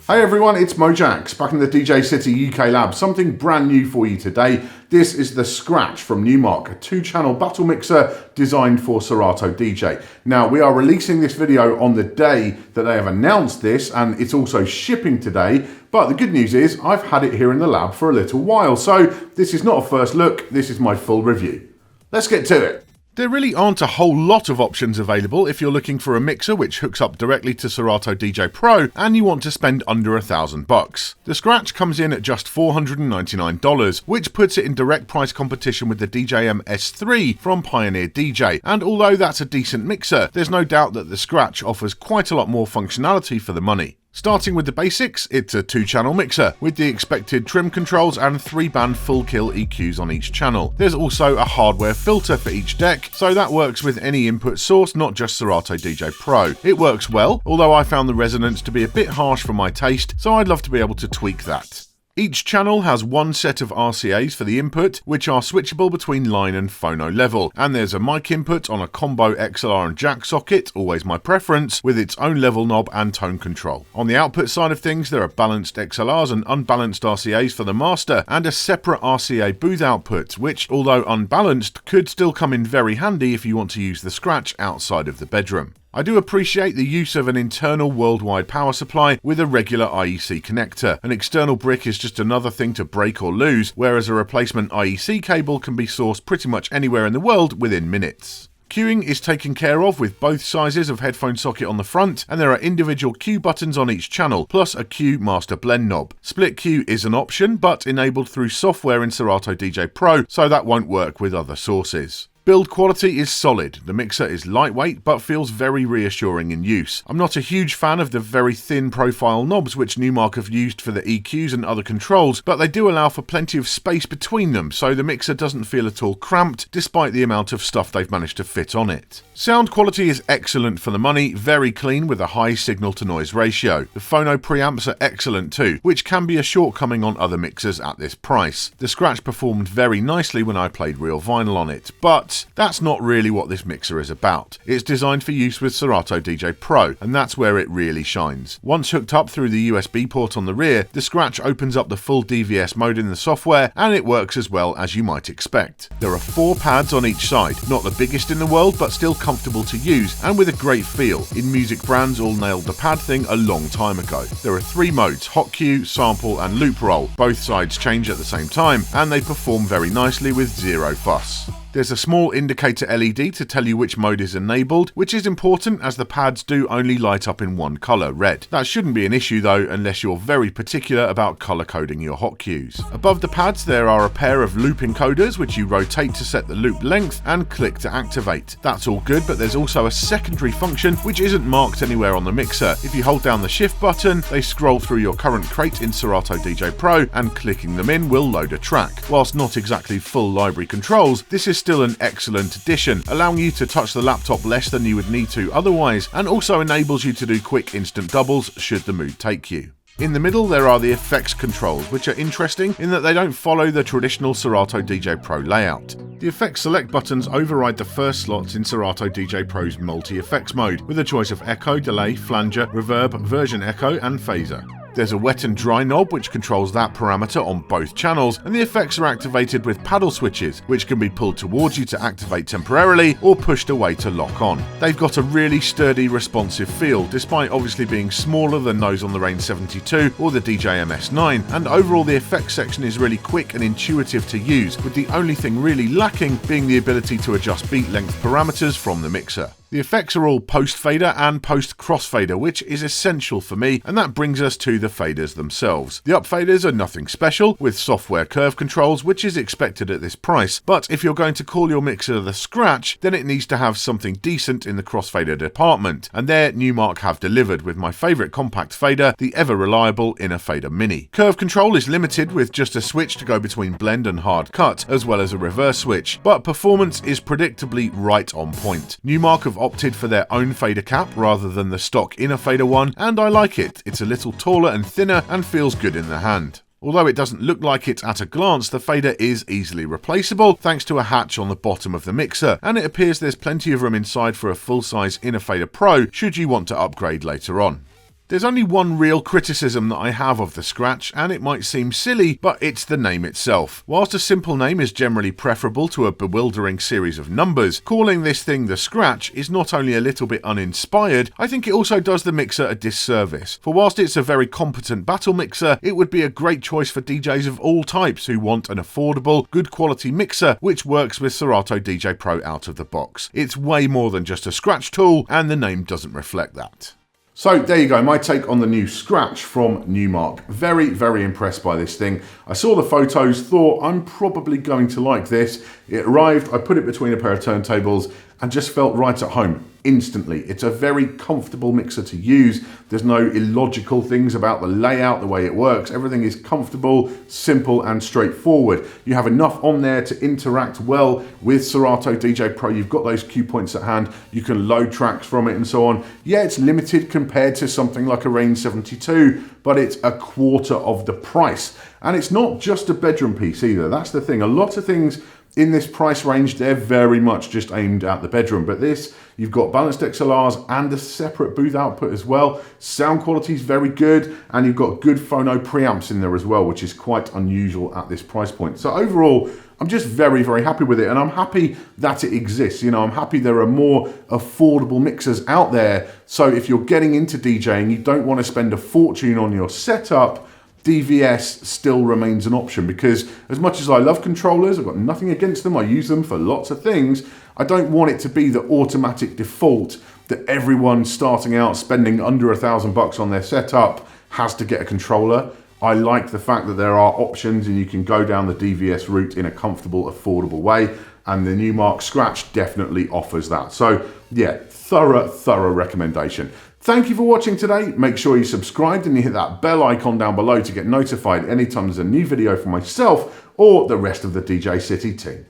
Hey everyone, it's Mojaxx, back in the DJcity UK lab. Something brand new for you today. This is the Scratch from Numark, a 2-channel battle mixer designed for Serato DJ. Now, we are releasing this video on the day that they have announced this, and it's also shipping today. But the good news is, I've had it here in the lab for a little while, so this is not a first look, this is my full review. Let's get to it. There really aren't a whole lot of options available if you're looking for a mixer which hooks up directly to Serato DJ Pro and you want to spend under $1,000. The Scratch comes in at just $499, which puts it in direct price competition with the DJM S3 from Pioneer DJ, and although that's a decent mixer, there's no doubt that the Scratch offers quite a lot more functionality for the money. Starting with the basics, it's a 2-channel mixer with the expected trim controls and 3-band full kill EQs on each channel. There's also a hardware filter for each deck, so that works with any input source, not just Serato DJ Pro. It works well, although I found the resonance to be a bit harsh for my taste, so I'd love to be able to tweak that. Each channel has one set of RCAs for the input, which are switchable between line and phono level, and there's a mic input on a combo XLR and jack socket, always my preference, with its own level knob and tone control. On the output side of things, there are balanced XLRs and unbalanced RCAs for the master, and a separate RCA booth output, which, although unbalanced, could still come in very handy if you want to use the Scratch outside of the bedroom. I do appreciate the use of an internal worldwide power supply with a regular IEC connector. An external brick is just another thing to break or lose, whereas a replacement IEC cable can be sourced pretty much anywhere in the world within minutes. Queuing is taken care of with both sizes of headphone socket on the front, and there are individual cue buttons on each channel, plus a cue master blend knob. Split queue is an option, but enabled through software in Serato DJ Pro, so that won't work with other sources. Build quality is solid. The mixer is lightweight but feels very reassuring in use. I'm not a huge fan of the very thin profile knobs which Numark have used for the EQs and other controls, but they do allow for plenty of space between them, so the mixer doesn't feel at all cramped despite the amount of stuff they've managed to fit on it. Sound quality is excellent for the money, very clean with a high signal to noise ratio. The phono preamps are excellent too, which can be a shortcoming on other mixers at this price. The Scratch performed very nicely when I played real vinyl on it, but that's not really what this mixer is about. It's designed for use with Serato DJ Pro, and that's where it really shines. Once hooked up through the USB port on the rear, the Scratch opens up the full DVS mode in the software, and it works as well as you might expect. There are 4 pads on each side, not the biggest in the world, but still comfortable to use, and with a great feel. In music brands all nailed the pad thing a long time ago. There are 3 modes, hot cue, sample, and loop roll. Both sides change at the same time, and they perform very nicely with zero fuss. There's a small indicator LED to tell you which mode is enabled, which is important as the pads do only light up in one colour, red. That shouldn't be an issue though, unless you're very particular about colour coding your hot cues. Above the pads there are a pair of loop encoders which you rotate to set the loop length and click to activate. That's all good, but there's also a secondary function which isn't marked anywhere on the mixer. If you hold down the shift button, they scroll through your current crate in Serato DJ Pro, and clicking them in will load a track. Whilst not exactly full library controls, this is still an excellent addition, allowing you to touch the laptop less than you would need to otherwise, and also enables you to do quick instant doubles should the mood take you. In the middle there are the effects controls, which are interesting in that they don't follow the traditional Serato DJ Pro layout. The effects select buttons override the first slots in Serato DJ Pro's multi-effects mode, with a choice of echo, delay, flanger, reverb, version echo, and phaser. There's a wet and dry knob which controls that parameter on both channels, and the effects are activated with paddle switches, which can be pulled towards you to activate temporarily or pushed away to lock on. They've got a really sturdy, responsive feel, despite obviously being smaller than those on the Range 72 or the DJM S9, and overall the effects section is really quick and intuitive to use, with the only thing really lacking being the ability to adjust beat length parameters from the mixer. The effects are all post-fader and post-crossfader, which is essential for me, and that brings us to the faders themselves. The up-faders are nothing special, with software curve controls, which is expected at this price, but if you're going to call your mixer the Scratch, then it needs to have something decent in the crossfader department, and there Numark have delivered with my favourite compact fader, the ever-reliable Inner Fader Mini. Curve control is limited with just a switch to go between blend and hard cut, as well as a reverse switch, but performance is predictably right on point. Numark have opted for their own fader cap rather than the stock Inner Fader one, and I like it. It's a little taller and thinner and feels good in the hand. Although it doesn't look like it at a glance, the fader is easily replaceable thanks to a hatch on the bottom of the mixer, and it appears there's plenty of room inside for a full-size Inner Fader Pro should you want to upgrade later on. There's only one real criticism that I have of the Scratch, and it might seem silly, but it's the name itself. Whilst a simple name is generally preferable to a bewildering series of numbers, calling this thing the Scratch is not only a little bit uninspired, I think it also does the mixer a disservice. For whilst it's a very competent battle mixer, it would be a great choice for DJs of all types who want an affordable, good quality mixer which works with Serato DJ Pro out of the box. It's way more than just a Scratch tool, and the name doesn't reflect that. So there you go, my take on the new Scratch from Numark. Very, very impressed by this thing. I saw the photos, thought I'm probably going to like this. It arrived, I put it between a pair of turntables and just felt right at home instantly. It's a very comfortable mixer to use. There's no illogical things about the layout, the way it works. Everything is comfortable, simple and straightforward. You have enough on there to interact well with Serato DJ Pro. You've got those cue points at hand. You can load tracks from it and so on. Yeah, it's limited compared to something like a Range 72, but it's a quarter of the price. And it's not just a bedroom piece either. That's the thing. A lot of things in this price range, they're very much just aimed at the bedroom. But this, you've got balanced XLRs and a separate booth output as well. Sound quality is very good, and you've got good phono preamps in there as well, which is quite unusual at this price point. So overall, I'm just very, very happy with it, and I'm happy that it exists. You know, I'm happy there are more affordable mixers out there. So if you're getting into DJing, you don't want to spend a fortune on your setup, DVS still remains an option, because as much as I love controllers, I've got nothing against them, I use them for lots of things, I don't want it to be the automatic default that everyone starting out spending under $1,000 on their setup has to get a controller. I like the fact that there are options and you can go down the DVS route in a comfortable, affordable way, and the Numark Scratch definitely offers that. So yeah, thorough recommendation. Thank you for watching today. Make sure you subscribed and you hit that bell icon down below to get notified anytime there's a new video from myself or the rest of the DJ City team.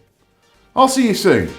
I'll see you soon.